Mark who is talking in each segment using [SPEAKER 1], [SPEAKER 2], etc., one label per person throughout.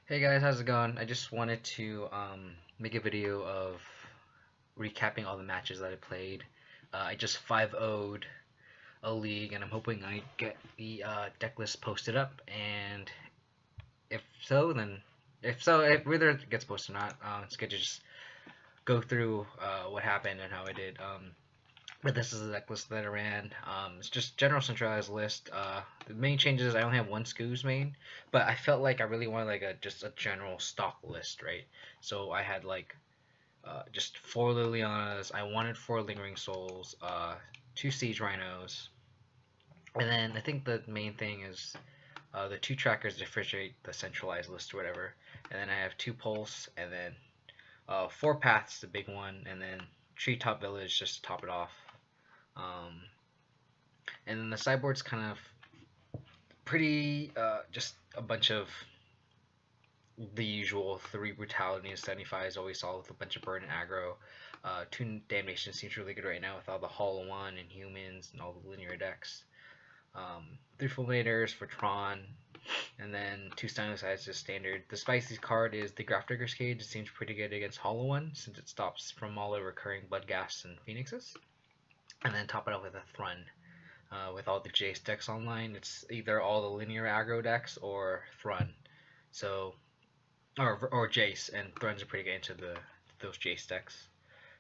[SPEAKER 1] Hey guys, how's it going? I just wanted to make a video of recapping all the matches that I played. I just 5-0'd a league, and I'm hoping I get the deck list posted up. And if so, then if whether it gets posted or not, it's good to just go through what happened and how I did. But this is the deck list that I ran. It's just general centralized list. The main changes is I only have one Scoos main, but I felt like I really wanted like just a general stock list, right? So I had like just 4 Lilianas. I wanted 4 Lingering Souls, 2 Siege Rhinos, and then I think the main thing is the 2 trackers differentiate the centralized list or whatever. And then I have 2 Pulse, and then 4 Paths, the big one, and then Treetop Village just to top it off. Um, and then the sideboard's kind of pretty just a bunch of the usual 3 Brutality and 75 is always solid with a bunch of burn and aggro. 2 Damnation seems really good right now with all the Hollow One and Humans and all the linear decks. 3 Fulminators for Tron, and then 2 Stylosides is standard. The spiciest card is the Grafdigger's Cage. It seems pretty good against Hollow One since it stops from all the recurring Bloodghasts and Phoenixes. And then top it up with a Thrun. With all the Jace decks online, it's either all the linear aggro decks or Thrun. So, or Jace, and Thruns are pretty good into those Jace decks.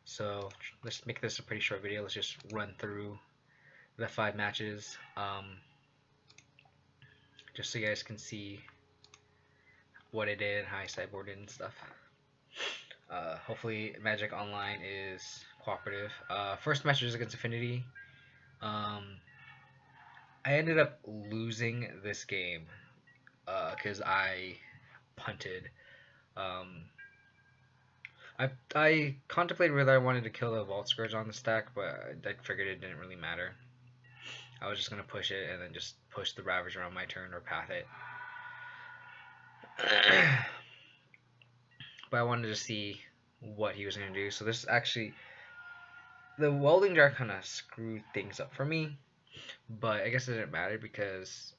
[SPEAKER 1] So let's make this a pretty short video. Let's just run through the 5 matches, just so you guys can see what I did, how I sideboarded and stuff. Hopefully Magic Online is cooperative. First match is against Affinity. I ended up losing this game because I punted. Um, I contemplated whether I wanted to kill the Vault Scourge on the stack, but I figured it didn't really matter. I was just gonna push it and then just push the Ravager on my turn or path it. But I wanted to see what he was gonna do. So this actually, the Welding Jar kind of screwed things up for me, but I guess it didn't matter because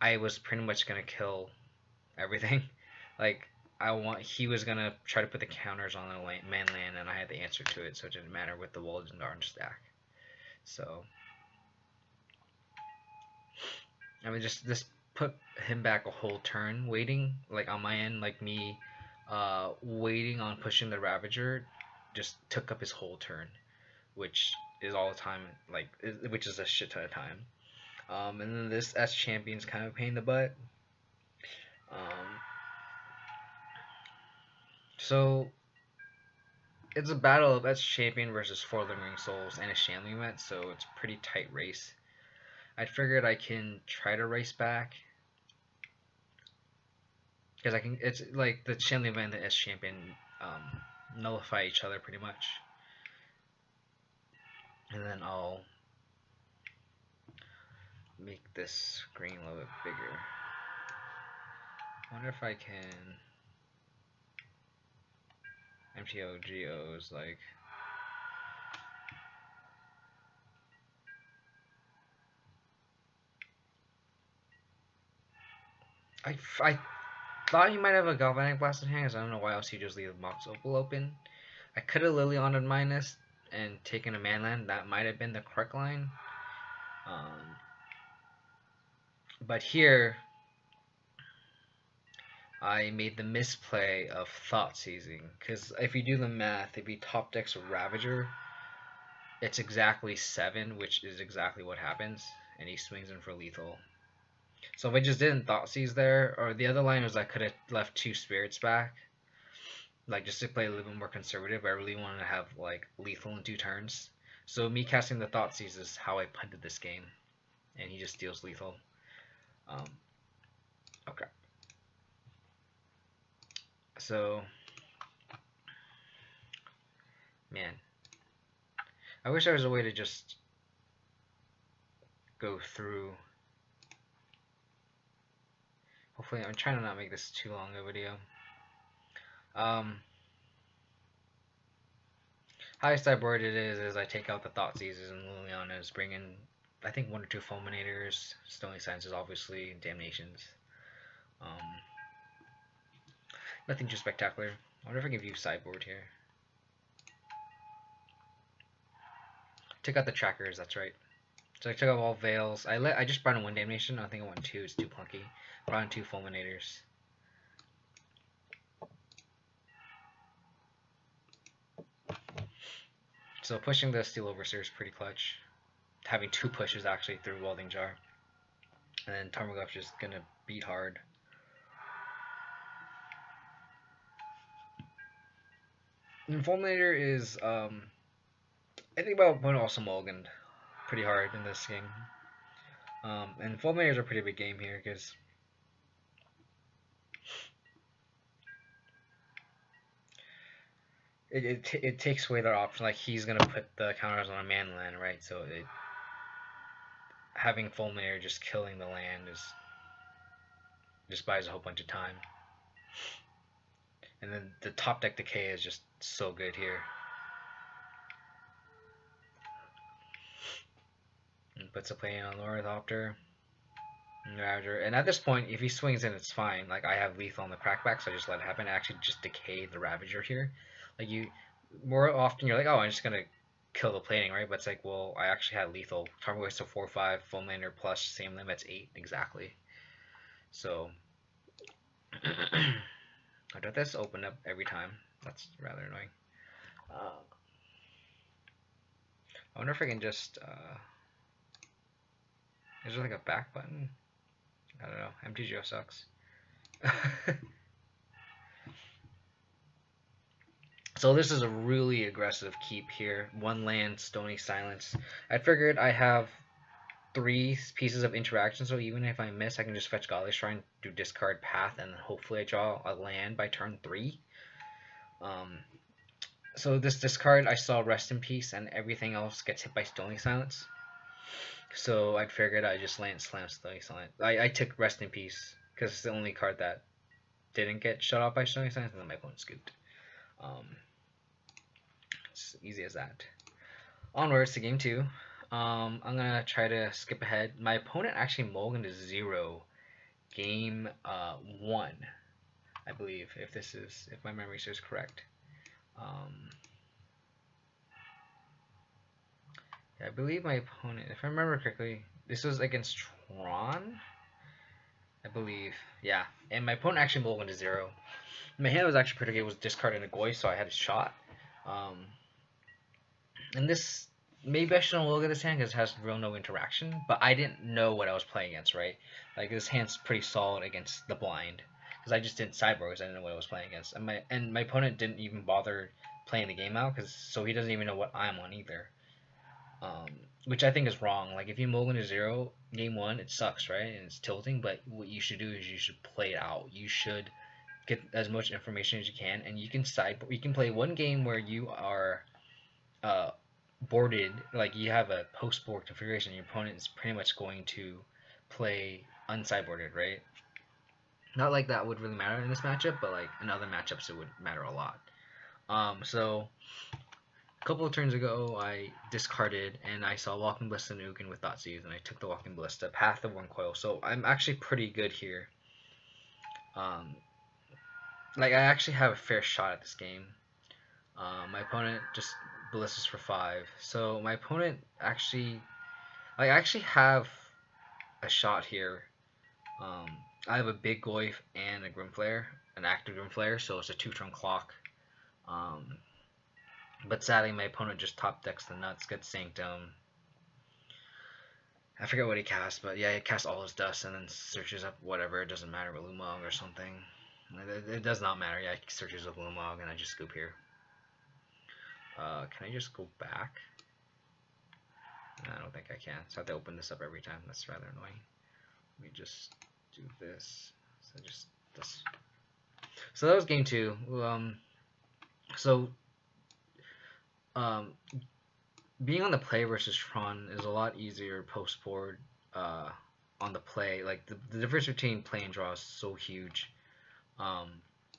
[SPEAKER 1] I was pretty much gonna kill everything. Like he was gonna try to put the counters on the main land, and I had the answer to it, so it didn't matter with the Welding Jar stack. So I mean, just put him back a whole turn, waiting like on my end, like me, waiting on pushing the Ravager, just took up his whole turn, which is all the time, like which is a shit ton of time. And then this S champion's kind of a pain in the butt. So it's a battle of S champion versus 4 Lingering Souls and a Shanley Met, so it's a pretty tight race. I figured I can try to race back because I can. It's like the Shanley Met and the S champion nullify each other pretty much, and then I'll make this screen a little bit bigger. I wonder if I can MTO Geos like. I thought he might have a Galvanic Blast in hand, because I don't know why else he just leave the Mox Opal open. I could have Liliana minus and taken a manland. That might have been the correct line. But here, I made the misplay of Thought Seizing. Because if you do the math, if he top decks a Ravager, it's exactly 7, which is exactly what happens. And he swings in for lethal. So if I just didn't Thought Seize there, or the other line was I could have left 2 Spirits back, like just to play a little bit more conservative. I really wanted to have like lethal in 2 turns. So me casting the Thought Seize is how I punted this game, and he just deals lethal. Okay. So, man, I wish there was a way to just go through. Hopefully, I'm trying to not make this too long a video. How I sideboard it is I take out the Thought Seizes and Lilianas, bring in I think 1 or 2 Fulminators, Stony Silences obviously, Damnations. Nothing too spectacular. I wonder if I can view sideboard here. Took out the trackers, that's right. So I took out all Veils. I just brought in 1 Damnation. I think I want 2, it's too clunky. Brought in 2 Fulminators. So pushing the Steel Overseer is pretty clutch. Having 2 pushes actually through Welding Jar. And then Tarmogoyf's just gonna beat hard. And Fulminator is, I think about opponent also mulliganed pretty hard in this game. And Fulminator is a pretty big game here because it takes away their option. Like, he's gonna put the counters on a man land, right? So having Fulminator just killing the land just buys a whole bunch of time. And then the top deck decay is just so good here. And puts a play on Ornithopter. And at this point, if he swings in, it's fine. Like, I have lethal on the crackback, so I just let it happen. I actually just decay the Ravager here. Like, more often you're like, oh, I'm just gonna kill the plating, right? But it's like, well, I actually had lethal. Tarmogoyf's to 4/5, Fulminator plus same limit's 8 exactly. So I don't this open up every time. That's rather annoying. I wonder if I can just is there like a back button? I don't know. MTGO sucks. So this is a really aggressive keep here. 1 land, Stony Silence. I figured I have 3 pieces of interaction, so even if I miss, I can just fetch Godly Shrine, do discard Path, and then hopefully I draw a land by turn 3. So this discard, I saw Rest in Peace, and everything else gets hit by Stony Silence. So I figured I just slam Stony Silence. I took Rest in Peace because it's the only card that didn't get shut off by Stony Silence, and then my opponent scooped. It's easy as that. Onwards to game 2. I'm gonna try to skip ahead. My opponent actually mulliganed to 0 game 1, I believe, if my memory serves correct. Yeah, I believe my opponent, if I remember correctly, this was against Tron, I believe. Yeah, and my opponent actually mulliganed to 0. My hand was actually pretty good. It was discarding a Goy, so I had a shot. And this, maybe I shouldn't look at this hand because it has real no interaction, but I didn't know what I was playing against, right? Like, this hand's pretty solid against the blind because I just didn't sideboard because I didn't know what I was playing against, and my opponent didn't even bother playing the game out so he doesn't even know what I'm on either. Which I think is wrong. Like, if you mulligan to 0 game 1, it sucks, right? And it's tilting, but what you should do is you should play it out. You should get as much information as you can, and you can play 1 game where you are boarded, like you have a post-board configuration, your opponent is pretty much going to play unsideboarded, right? Not like that would really matter in this matchup, but like in other matchups it would matter a lot. So a couple of turns ago I discarded and I saw Walking Ballista and Ugin with Thoughtseize, and I took the Walking Ballista, Path of 1 coil, so I'm actually pretty good here. Like, I actually have a fair shot at this game. My opponent just Ballistas for 5. So my opponent actually, I actually have a shot here. I have a big Goyf and a Grimflare, an active Grimflare, so it's a 2-turn clock. But sadly, my opponent just top decks the nuts, gets Sanctum. I forget what he cast, but yeah, he casts all his dust and then searches up whatever. It doesn't matter, with Lumog or something. It does not matter. Yeah, he searches up Lumog and I just scoop here. Can I just go back? No, I don't think I can. So I have to open this up every time. That's rather annoying. Let me just do this. So just this. So that was game 2. Being on the play versus Tron is a lot easier post board on the play. Like, the difference between play and draw is so huge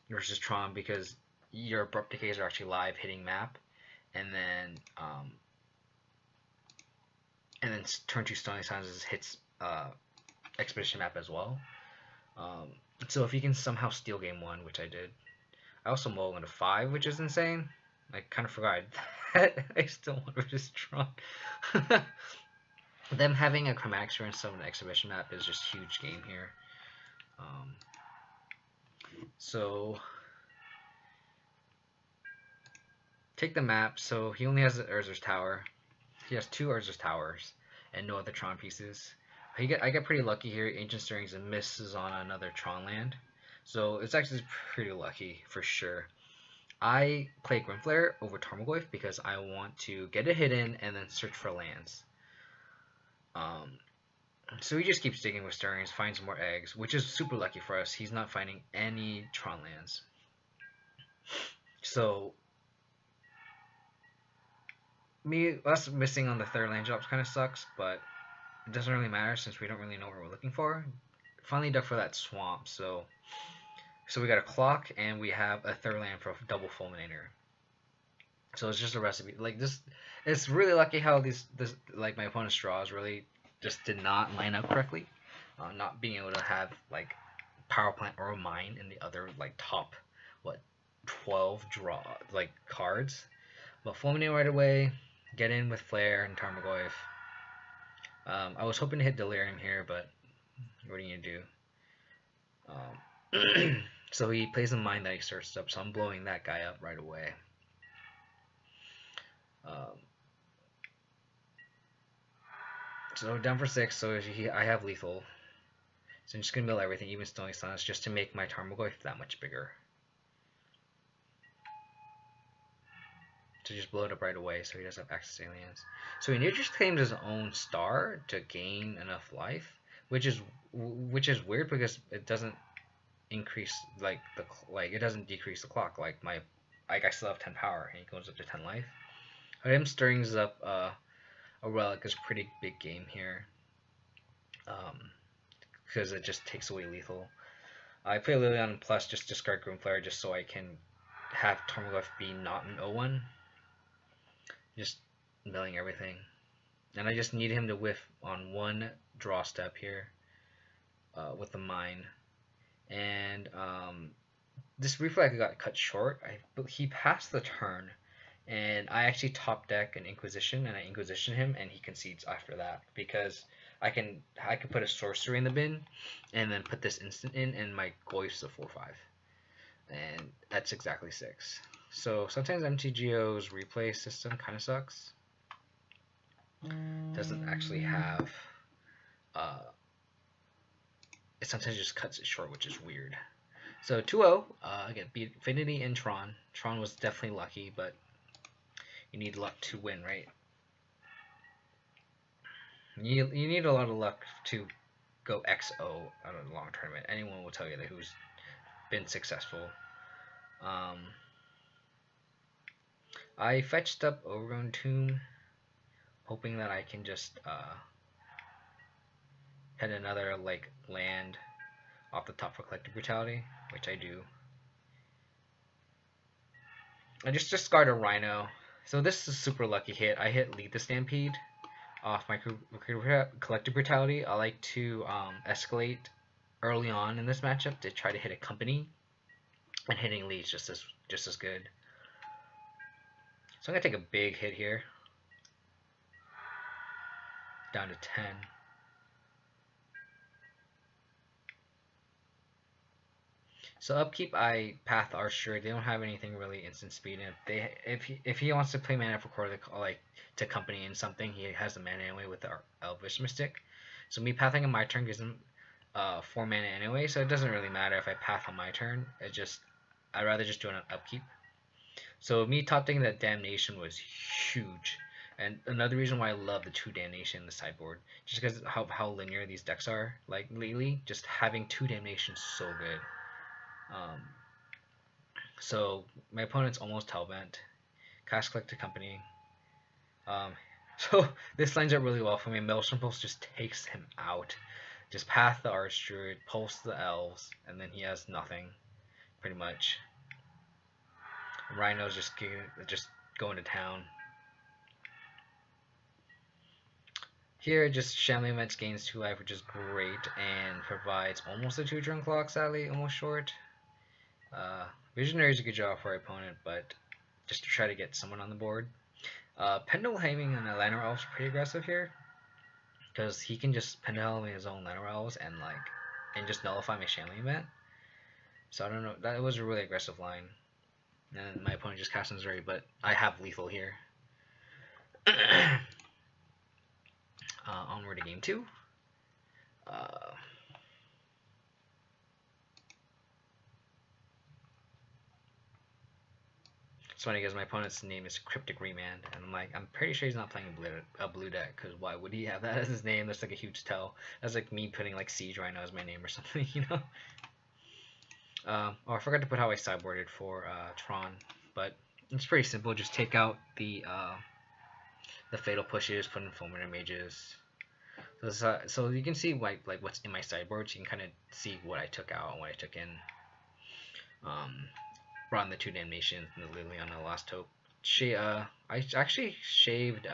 [SPEAKER 1] versus Tron, because your abrupt decays are actually live hitting map. And then turn 2 Stony Silence hits Expedition map as well. So if you can somehow steal game 1, which I did, I also mulligan to 5, which is insane. I kind of forgot that. I still want to just Tron. Them having a Chromaxer instead of an exhibition map is just huge game here. So take the map. So he only has the Urzer's Tower. He has 2 Urzer's Towers and no other Tron pieces. I get pretty lucky here. Ancient Stirrings and misses on another Tron land. So it's actually pretty lucky for sure. I play Grimflare over Tarmogoyf because I want to get a hit in and then search for lands. So he just keeps digging with Stirrings, finds more eggs, which is super lucky for us. He's not finding any Tron lands. So us missing on the 3rd land drops kind of sucks, but it doesn't really matter since we don't really know what we're looking for. Finally dug for that swamp, so we got a clock and we have a 3rd land for a double fulminator. So it's just a recipe. Like this, it's really lucky how this like my opponent's draws really just did not line up correctly. Not being able to have like power plant or a mine in the other like top 12 draw like cards. But fulminating right away, get in with Flare and Tarmogoyf. I was hoping to hit Delirium here, but what are you gonna do? So he plays a mine that he searched up, so I'm blowing that guy up right away. So down for 6, so I have lethal. So I'm just going to mill everything, even Stony Suns, just to make my Tarmogoyf that much bigger. To just blow it up right away so he doesn't have access to aliens. So he just claims his own star to gain enough life, which is weird because it doesn't increase it doesn't decrease the clock. I still have 10 power and he goes up to 10 life. Him Stirrings up a relic is a pretty big game here. Because it just takes away lethal. I play Liliana plus just discard Grimflare just so I can have Tarmogoyf be not an 0-1. Just milling everything. And I just need him to whiff on 1 draw step here with the mine. And this reflex got cut short. He passed the turn. And I actually top deck an Inquisition and I Inquisition him and he concedes after that because I can put a sorcery in the bin and then put this instant in and my Goyf's a 4/5. And that's exactly 6. So sometimes MTGO's replay system kind of sucks. Doesn't actually have it sometimes just cuts it short, which is weird. So 2-0, again, beat Infinity and Tron. Tron was definitely lucky, but you need luck to win, right? You need a lot of luck to go XO at a long tournament. Anyone will tell you that who's been successful. I fetched up Overgrown Tomb, hoping that I can just hit another land off the top for Collective Brutality, which I do. I just discard a Rhino. So this is a super lucky hit. I hit Lead the Stampede off my Collective Brutality. I like to escalate early on in this matchup to try to hit a company, and hitting Lead's just as good. So I'm gonna take a big hit here, down to 10. So upkeep, I Path Archer. They don't have anything really instant speed. And if he wants to play mana for core, to company in something, he has the mana anyway with the Elvish Mystic. So me pathing on my turn gives him 4 mana anyway. So it doesn't really matter if I path on my turn. I'd rather just do an upkeep. So me top decking that Damnation was huge. And another reason why I love the 2 Damnation in the sideboard, just because how linear these decks are. Like lately, just having 2 Damnation is so good. So my opponent's almost Hellbent. Cast Collective Company. So this lines up really well for me. Maelstrom Pulse just takes him out. Just path the Archdruid, pulse the Elves, and then he has nothing, pretty much. Rhino's just going to town. Here, just Shambling Events gains 2 life, which is great, and provides almost a 2-turn clock, sadly, almost short. Visionary is a good job for our opponent, but just to try to get someone on the board. Pendelhaming and Llanowar Elves are pretty aggressive here, because he can just Pendelhame his own Llanowar Elves and just nullify my Shanley event. So I don't know, that was a really aggressive line. And my opponent just cast Missouri, but I have lethal here. Onward to game 2. It's funny because my opponent's name is Cryptic Remand, and I'm pretty sure he's not playing a blue deck, because why would he have that as his name? That's like a huge tell. That's like me putting like Siege Rhino as my name or something, you know? Oh, I forgot to put how I sideboarded for Tron, but it's pretty simple. Just take out the Fatal Pushes, put in Fulminator Mages. So you can see like what's in my sideboard, so you can kind of see what I took out and what I took in. Brought in the 2 Damnations and the Liliana Lost Hope. I actually shaved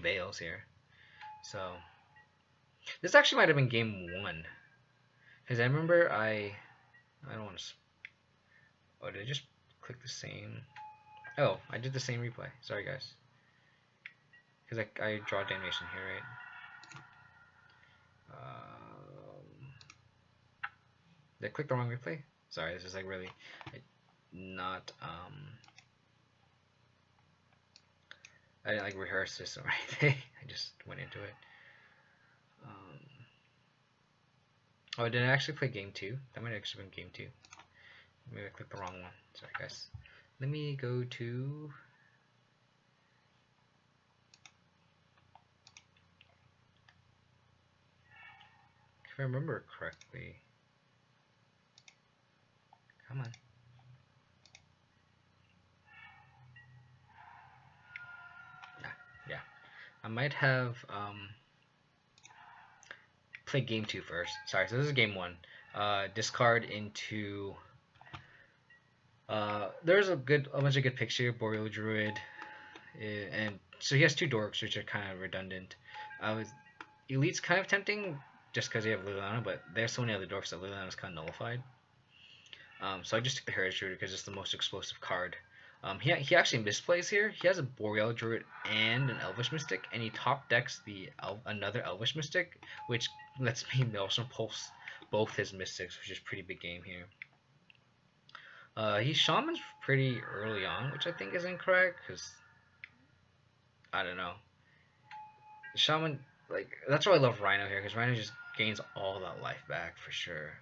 [SPEAKER 1] Veils here. So this actually might have been game 1. Because I remember I don't want to... Oh, did I just click the same... Oh, I did the same replay. Sorry, guys. Because I draw Damnation here, right? Did I click the wrong replay? Sorry, this is like really not I didn't like rehearse this or anything. I just went into it. Oh, did I actually play game 2? That might have actually been game 2. Maybe I clicked the wrong one. Sorry, guys. Let me go to... If I remember correctly... Come on. Yeah. I might have played game 2 first. Sorry, so this is game 1. Discard into... there's a bunch of good picks here. Boreal Druid, and so he has 2 dorks, which are kind of redundant. Elite's kind of tempting just because they have Liliana, but there's so many other dorks that Liliana's kind of nullified. So I just took the Heritage Druid because it's the most explosive card. He actually misplays here. He has a Boreal Druid and an Elvish Mystic, and he top decks another Elvish Mystic, which lets me also pulse both his Mystics, which is pretty big game here. He Shamans pretty early on, which I think is incorrect, because I don't know. Shaman, like, that's why I love Rhino here, because Rhino just gains all that life back for sure.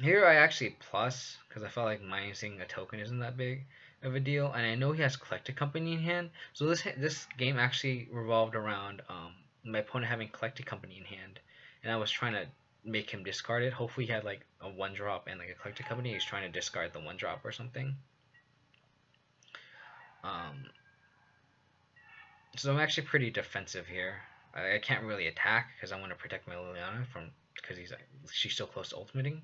[SPEAKER 1] Here I actually plus, because I felt like minusing a token isn't that big of a deal, and I know he has Collected Company in hand, so this game actually revolved around my opponent having Collected Company in hand, and I was trying to make him discard it. Hopefully he had like a 1-drop and like a Collected Company. He's trying to discard the 1-drop or something. So I'm actually pretty defensive here. I can't really attack because I want to protect my Liliana because she's so close to ultimating.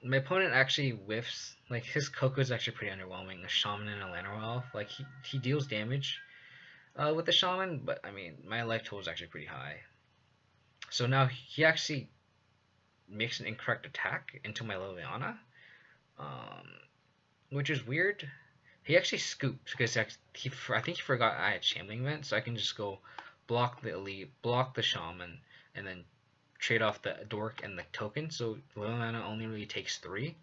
[SPEAKER 1] My opponent actually whiffs. Like, his Coco is actually pretty underwhelming. A Shaman and a Llanowar Elf. Like, he deals damage with the Shaman, but I mean, my life total is actually pretty high. So now he actually makes an incorrect attack into my Liliana, which is weird. He actually scoops because I think he forgot I had Shambling Event, so I can just go block the Elite, block the Shaman, and then trade off the Dork and the token. So Liliana only really takes 3.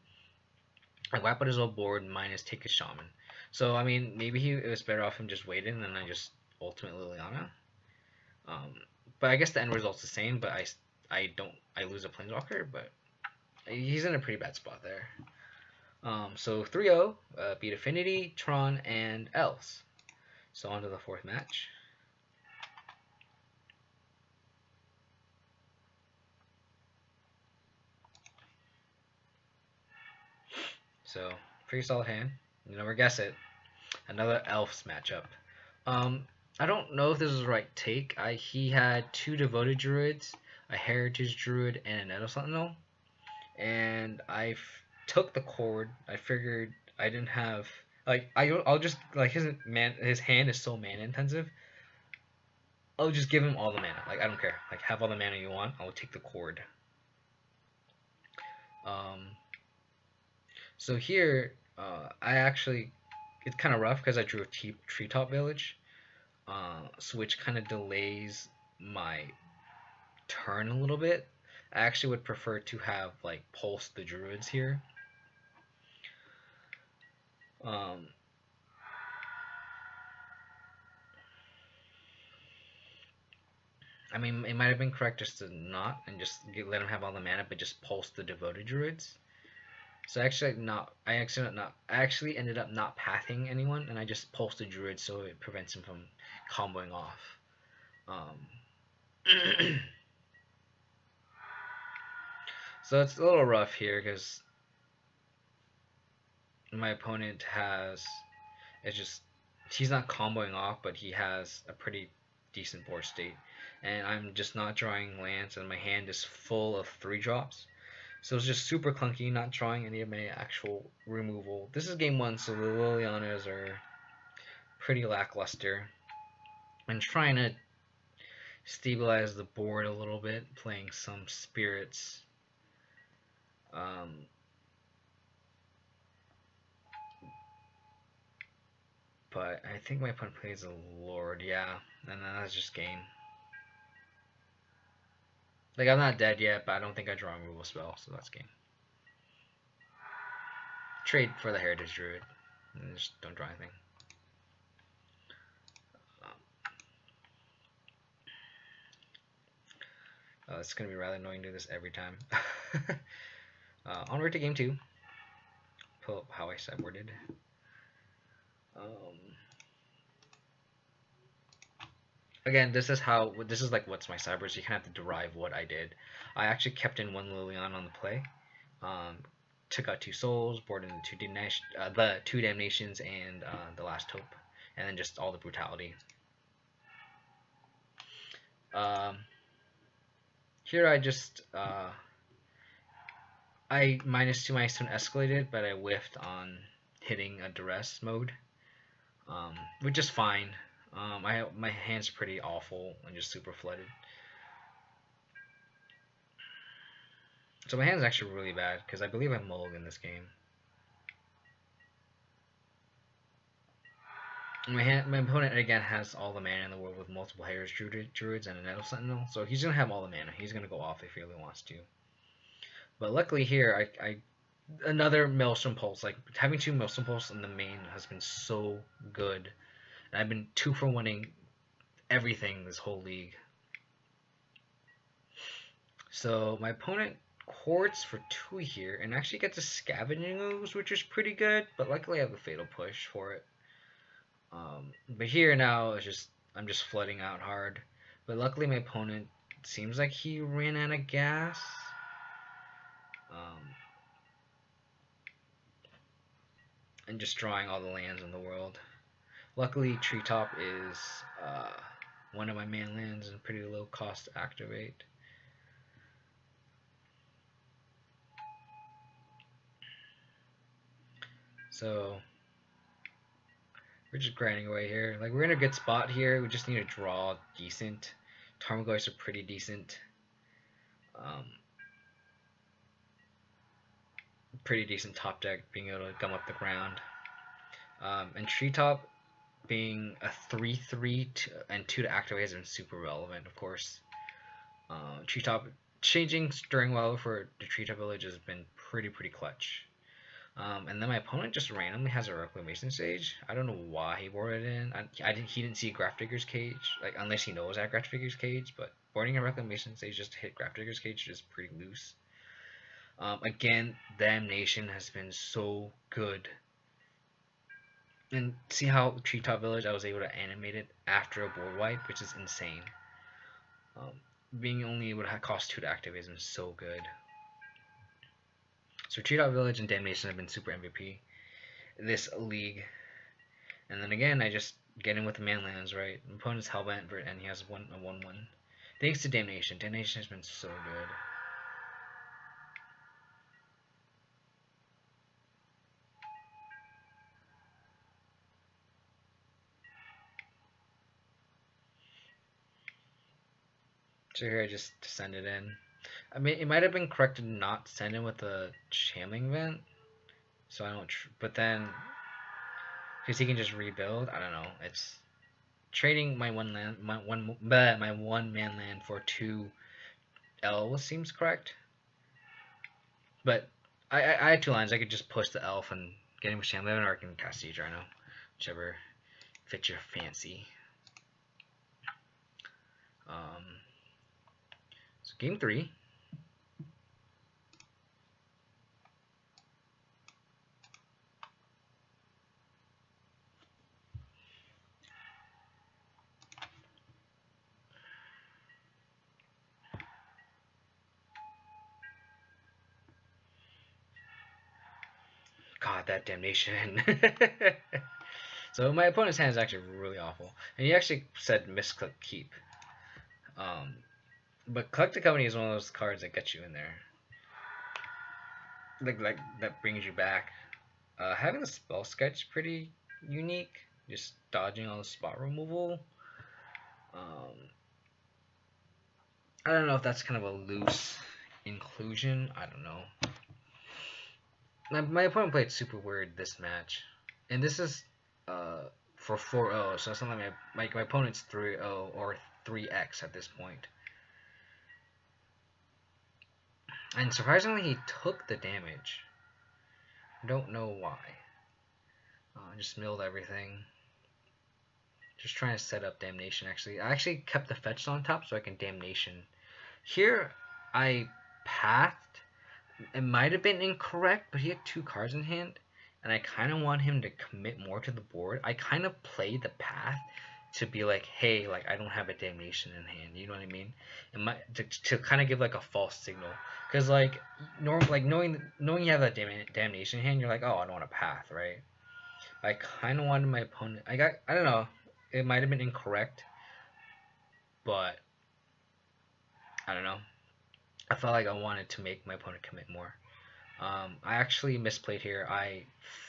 [SPEAKER 1] I wipe out his whole board minus take a Shaman. So I mean, maybe it was better off him just waiting and then I just ultimate Liliana. But I guess the end result's the same. But I lose a Planeswalker, but he's in a pretty bad spot there. So 3-0, beat Affinity, Tron, and Elves. So on to the 4th match. So pretty solid hand. You never guess it. Another Elves matchup. I don't know if this is the right take. He had 2 Devoted Druids, a Heritage Druid, and a Nettle Sentinel. And I took the cord. I figured I didn't have I'll just like his hand is so mana intensive. I'll just give him all the mana. Like, I don't care. Like, have all the mana you want. I'll take the cord. Um, so here, I actually, it's kind of rough because I drew a treetop village, so which kind of delays my turn a little bit. I actually would prefer to have like pulse the druids here. Um, I mean, it might have been correct just to not and just let them have all the mana, but just pulse the devoted druids. So I actually ended up not pathing anyone, and I just pulsed the druid so it prevents him from comboing off. Um, so it's a little rough here because my opponent has it's just he's not comboing off, but he has a pretty decent board state, and I'm just not drawing lands, and my hand is full of 3 drops. So it's just super clunky, not drawing any of my actual removal. This is game 1, so the Lilianas are pretty lackluster. I'm trying to stabilize the board a little bit, playing some spirits. Um, but I think my opponent plays a Lord, yeah, and then that's just game. Like, I'm not dead yet, but I don't think I draw a removal spell, so that's game. Trade for the Heritage Druid, and just don't draw anything. It's going to be rather annoying to do this every time. Onward to game 2. Pull up how I sideboarded. Again, this is like what's my cyber, so you kind of have to derive what I did. I actually kept in 1 Liliana on the play. Took out 2 souls, boarded the 2 damnations, and the last hope, and then just all the brutality. Here I just I -2 my stone escalated, but I whiffed on hitting a duress mode, which is fine. My hand's pretty awful and just super flooded. So my hand's actually really bad because I believe I mulligan this game. My opponent again has all the mana in the world with multiple Heritage Druids and a Nettle Sentinel, so he's gonna have all the mana. He's gonna go off if he really wants to. But luckily here, I another Maelstrom Pulse. Like having 2 Maelstrom Pulse in the main has been so good. And I've been 2 for 1ing everything this whole league. So my opponent quartz for 2 here and actually gets a Scavenging Ooze, which is pretty good. But luckily I have a Fatal Push for it. But here now it's I'm just flooding out hard. But luckily my opponent seems like he ran out of gas. And just drawing all the lands in the world. Luckily Treetop is one of my main lands and pretty low cost to activate. So we're just grinding away here. Like we're in a good spot here. We just need to draw decent. Tarmogoyfs are pretty decent. Pretty decent top deck, being able to gum up the ground. And Treetop being a 3/3 and 2 to activate has been super relevant, of course. Treetop changing Stirring Well for the Treetop Village has been pretty clutch. And then my opponent just randomly has a Reclamation Sage. I don't know why he boarded it in. He didn't see Grafdigger's Cage, like unless he knows at Grafdigger's Cage. But boarding a Reclamation Sage just to hit Grafdigger's Cage is pretty loose. Again, Damnation has been so good. And see how Treetop Village I was able to animate it after a board wipe, which is insane. Being only able to cost 2 to activate is so good. So Treetop Village and Damnation have been super MVP this league. And then again, I just get in with the manlands, right? My opponent's Hellbent, and he has a 1/1. Thanks to Damnation. Damnation has been so good. So here I just send it in. I mean, it might have been correct to not send him with a Channeling Vent, so I don't. But then, because he can just rebuild, I don't know. It's trading my one land, my one man land for 2 elves seems correct. But I had 2 lands. I could just push the elf and get him with Channeling Vent, or I can cast Siege Rhino, whichever fits your fancy. So game 3. God, that damnation. So my opponent's hand is actually really awful. And he actually said misclick keep. But Collect the Company is one of those cards that gets you in there. Like that brings you back. Having the spell sketch pretty unique. Just dodging all the spot removal. I don't know if that's kind of a loose inclusion. I don't know. My opponent played super weird this match, and this is for 4-0, so it's not like my opponent's 3-0 or 3x at this point. And surprisingly, he took the damage. I don't know why. Just milled everything. Just trying to set up Damnation, actually. I actually kept the fetch on top so I can Damnation. Here, I pathed. It might have been incorrect, but he had 2 cards in hand. And I kind of want him to commit more to the board. I kind of played the path to be like, hey, like I don't have a Damnation in hand. You know what I mean? To kind of give like a false signal. Because like knowing you have that Damnation in hand, you're like, oh, I don't want a path, right? I kind of wanted my opponent. I don't know. It might have been incorrect, but I don't know. I felt like I wanted to make my opponent commit more. I actually misplayed here. I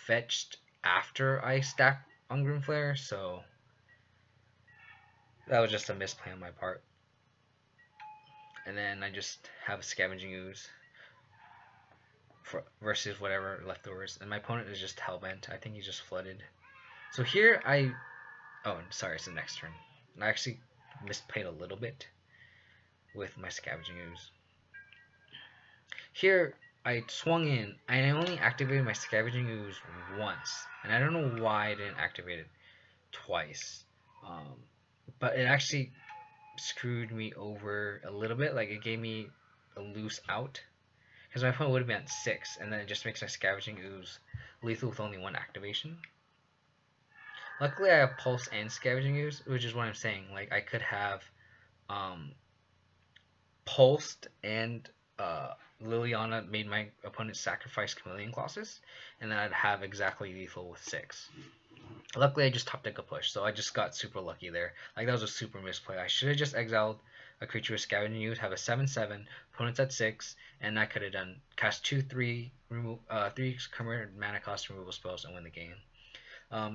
[SPEAKER 1] fetched after I stacked Ungrim Flare, so that was just a misplay on my part. And then I just have a Scavenging Ooze versus whatever leftovers, and my opponent is just Hellbent. I think he just flooded. So here oh, sorry, it's the next turn. I actually misplayed a little bit with my Scavenging Ooze. Here, I swung in, and I only activated my Scavenging Ooze once. And I don't know why I didn't activate it twice. But it actually screwed me over a little bit. Like, it gave me a loose out. Because my opponent would have been at 6, and then it just makes my Scavenging Ooze lethal with only 1 activation. Luckily, I have Pulse and Scavenging Ooze, which is what I'm saying. Like, I could have Pulsed and Liliana made my opponent sacrifice Chameleon Colossus, and then I'd have exactly lethal with 6. Luckily, I just top deck a push, so I just got super lucky there. Like, that was a super misplay. I should have just exiled a creature with Scavenging Ooze, have a 7/7, opponent's at 6, and I could have done cast 2/3, 3 current mana cost removal spells, and win the game.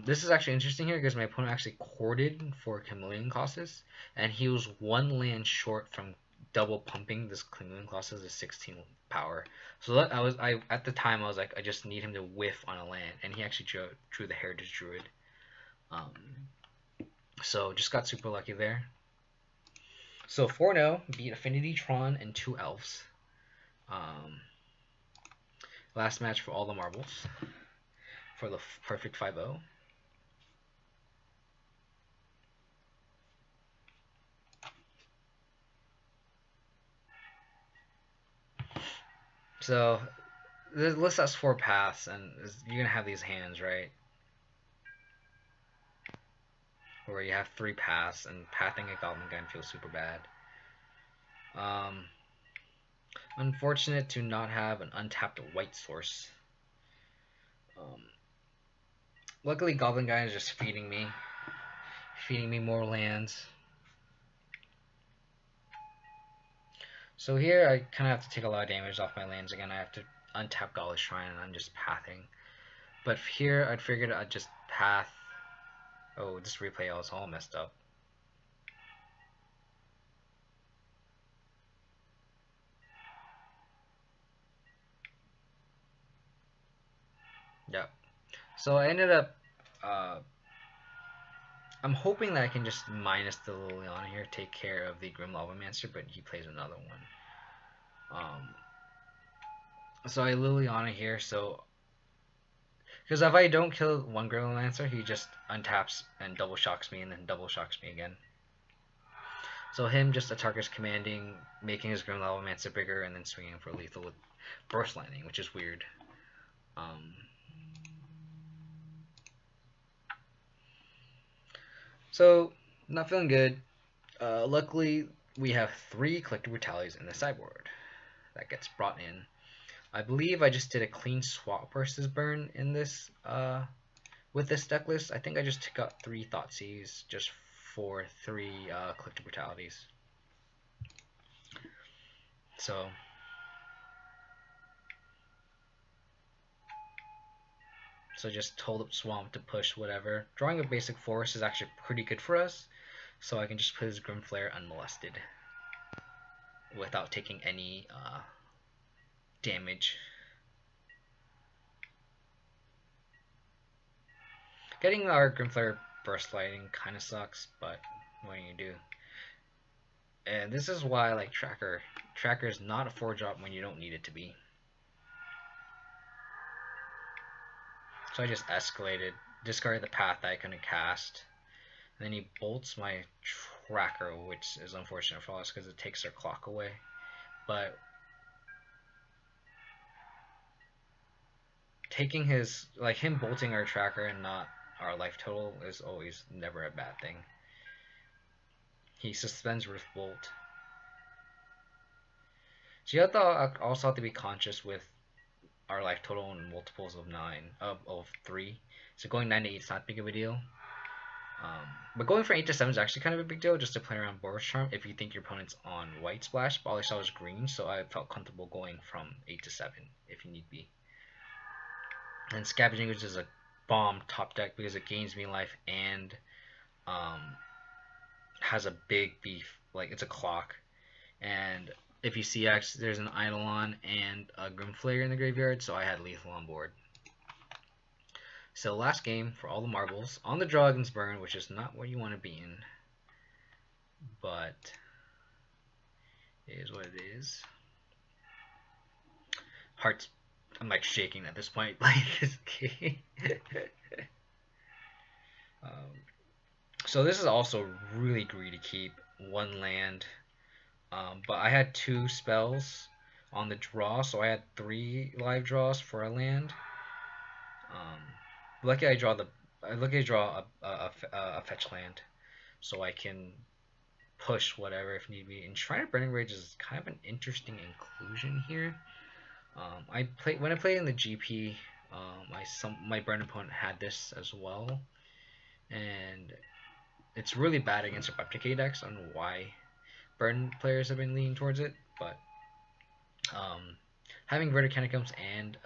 [SPEAKER 1] This is actually interesting here because my opponent actually courted for Chameleon Colossus, and he was 1 land short from double pumping this Chameleon Colossus to 16 power. So that I at the time I was like, I just need him to whiff on a land, and he actually drew the Heritage Druid. So just got super lucky there. So 4-0, beat Affinity Tron and 2 elves. Last match for all the marbles for the perfect 5-0. So the list has 4 paths, and you're gonna have these hands, right? Where you have 3 paths, and pathing a Goblin Gun feels super bad. Unfortunate to not have an untapped white source. Luckily, Goblin Guy is just feeding me more lands. So here, I kind of have to take a lot of damage off my lands again. I have to untap Gaulish Shrine, and I'm just pathing. But here, I'd figured I'd just path. Oh, this replay was all messed up. Yep. So I ended up, I'm hoping that I can just minus the Liliana here, take care of the Grim Lavamancer, but he plays another one. So I Liliana here, so because if I don't kill one Grim Lavamancer, he just untaps and double shocks me, and then double shocks me again. So him just a target's commanding, making his Grim Lavamancer bigger, and then swinging for lethal with Burst Lightning, which is weird. So not feeling good. Luckily, we have 3 Collective Brutalities in the sideboard that gets brought in. I believe I just did a clean swap versus burn in this with this deck list. I think I just took out 3 Thoughtseize just for 3 Collective Brutalities. So just told up Swamp to push whatever. Drawing a basic forest is actually pretty good for us, so I can just put his Grimflare unmolested without taking any damage. Getting our Grimflare Burst Lightning kind of sucks, but what do you do? And this is why I like Tracker. Tracker is not a 4-drop when you don't need it to be. So I just escalated, discarded the path that I couldn't cast, and then he bolts my Tracker, which is unfortunate for us because it takes their clock away. But taking his, like him bolting our Tracker and not our life total is always never a bad thing. He suspends Rift Bolt. So you have to also have to be conscious with our life total in multiples of 3. So going 9 to 8 is not big of a deal. But going from 8 to 7 is actually kind of a big deal just to play around Boros Charm if you think your opponent's on White Splash, but all I saw was green, so I felt comfortable going from 8 to 7 if you need be. And Scavenging Ooze is a bomb top deck because it gains me life and has a big beef, like it's a clock. And if you see there's an Eidolon and a Grimflayer in the graveyard, so I had lethal on board. So last game for all the marbles on the Dragon's Burn, which is not what you want to be in, but it is what it is. Hearts, I'm like shaking at this point playing this game. So this is also really greedy keep, 1 land. But I had 2 spells on the draw, so I had 3 live draws for a land. Lucky I draw a fetch land, so I can push whatever if need be. And Shrine of Burning Rage is kind of an interesting inclusion here. When I played in the GP, my burn opponent had this as well, and it's really bad against Replicate decks. I don't know why burn players have been leaning towards it, but having Verdant Catacombs and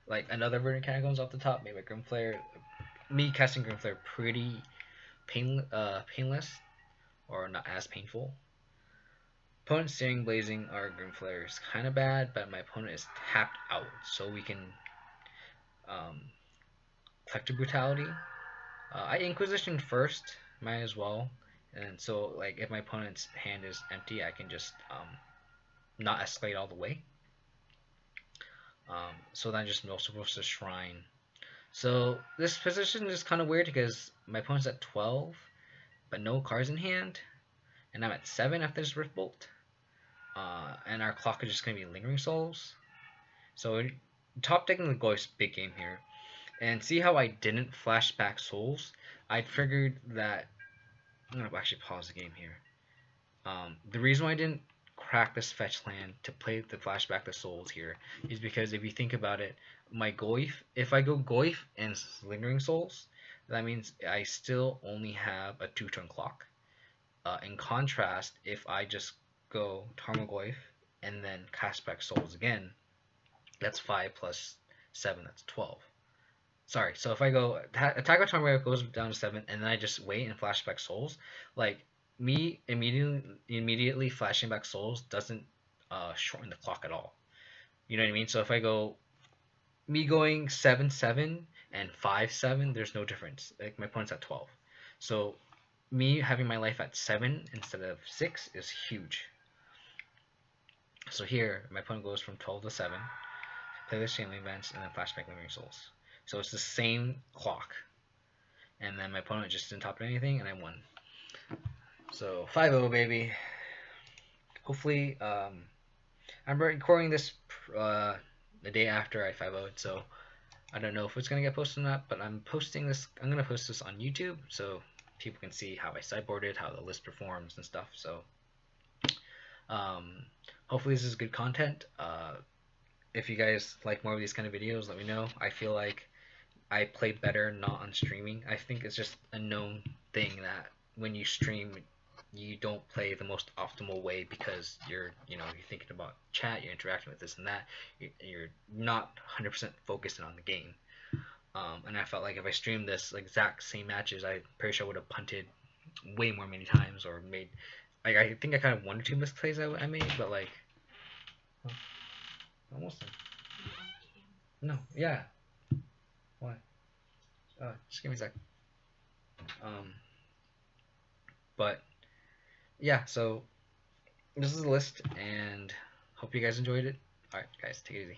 [SPEAKER 1] like another Verdant Catacombs off the top made my Grimflare, me casting Grimflare pretty painless, or not as painful. Opponent's Searing Blazing our Grimflare is kind of bad, but my opponent is tapped out, so we can Collective Brutality. I Inquisition first, might as well. And so, like, if my opponent's hand is empty, I can just not escalate all the way. So then just Merciful to Shrine. So this position is kind of weird because my opponent's at 12, but no cards in hand, and I'm at 7 after this Rift Bolt. And our clock is just going to be Lingering Souls. So top decking the Goyf's big game here. And see how I didn't flashback Souls? I figured that I'm going to actually pause the game here. The reason why I didn't crack this fetch land to play the flashback the Souls here is because if you think about it, my Goyf, if I go Goyf and Lingering Souls, that means I still only have a 2-turn clock. In contrast, if I just go Tarmogoyf and then cast back Souls again, that's 5 plus 7, that's 12. Sorry, so if I go Attack with Tarmogoyf goes down to 7, and then I just wait and flash back Souls, like me immediately flashing back Souls doesn't shorten the clock at all. You know what I mean? So if I go me going 7-7 and 5-7, there's no difference. Like my opponent's at 12. So me having my life at 7 instead of 6 is huge. So here, my opponent goes from 12 to 7, play the Chain Link Events, and then flashback Lingering Souls. So it's the same clock. And then my opponent just didn't top anything, and I won. So 5-0, baby. Hopefully, I'm recording this the day after I 5-0'd, so I don't know if it's gonna get posted or not. But I'm posting this. I'm gonna post this on YouTube, so people can see how I sideboarded, how the list performs and stuff. So hopefully this is good content. If you guys like more of these kind of videos, let me know. I feel like I play better not on streaming. I think it's just a known thing that when you stream, you don't play the most optimal way because you're thinking about chat, you're interacting with this and that, you're not 100% focused on the game. And I felt like if I streamed this exact same matches, I pretty sure I would have punted way more many times or made. Like I think I kind of one or two misplays I made, but like almost. No, yeah. Why? Just give me a sec. But yeah, so this is the list, and hope you guys enjoyed it. All right, guys, take it easy.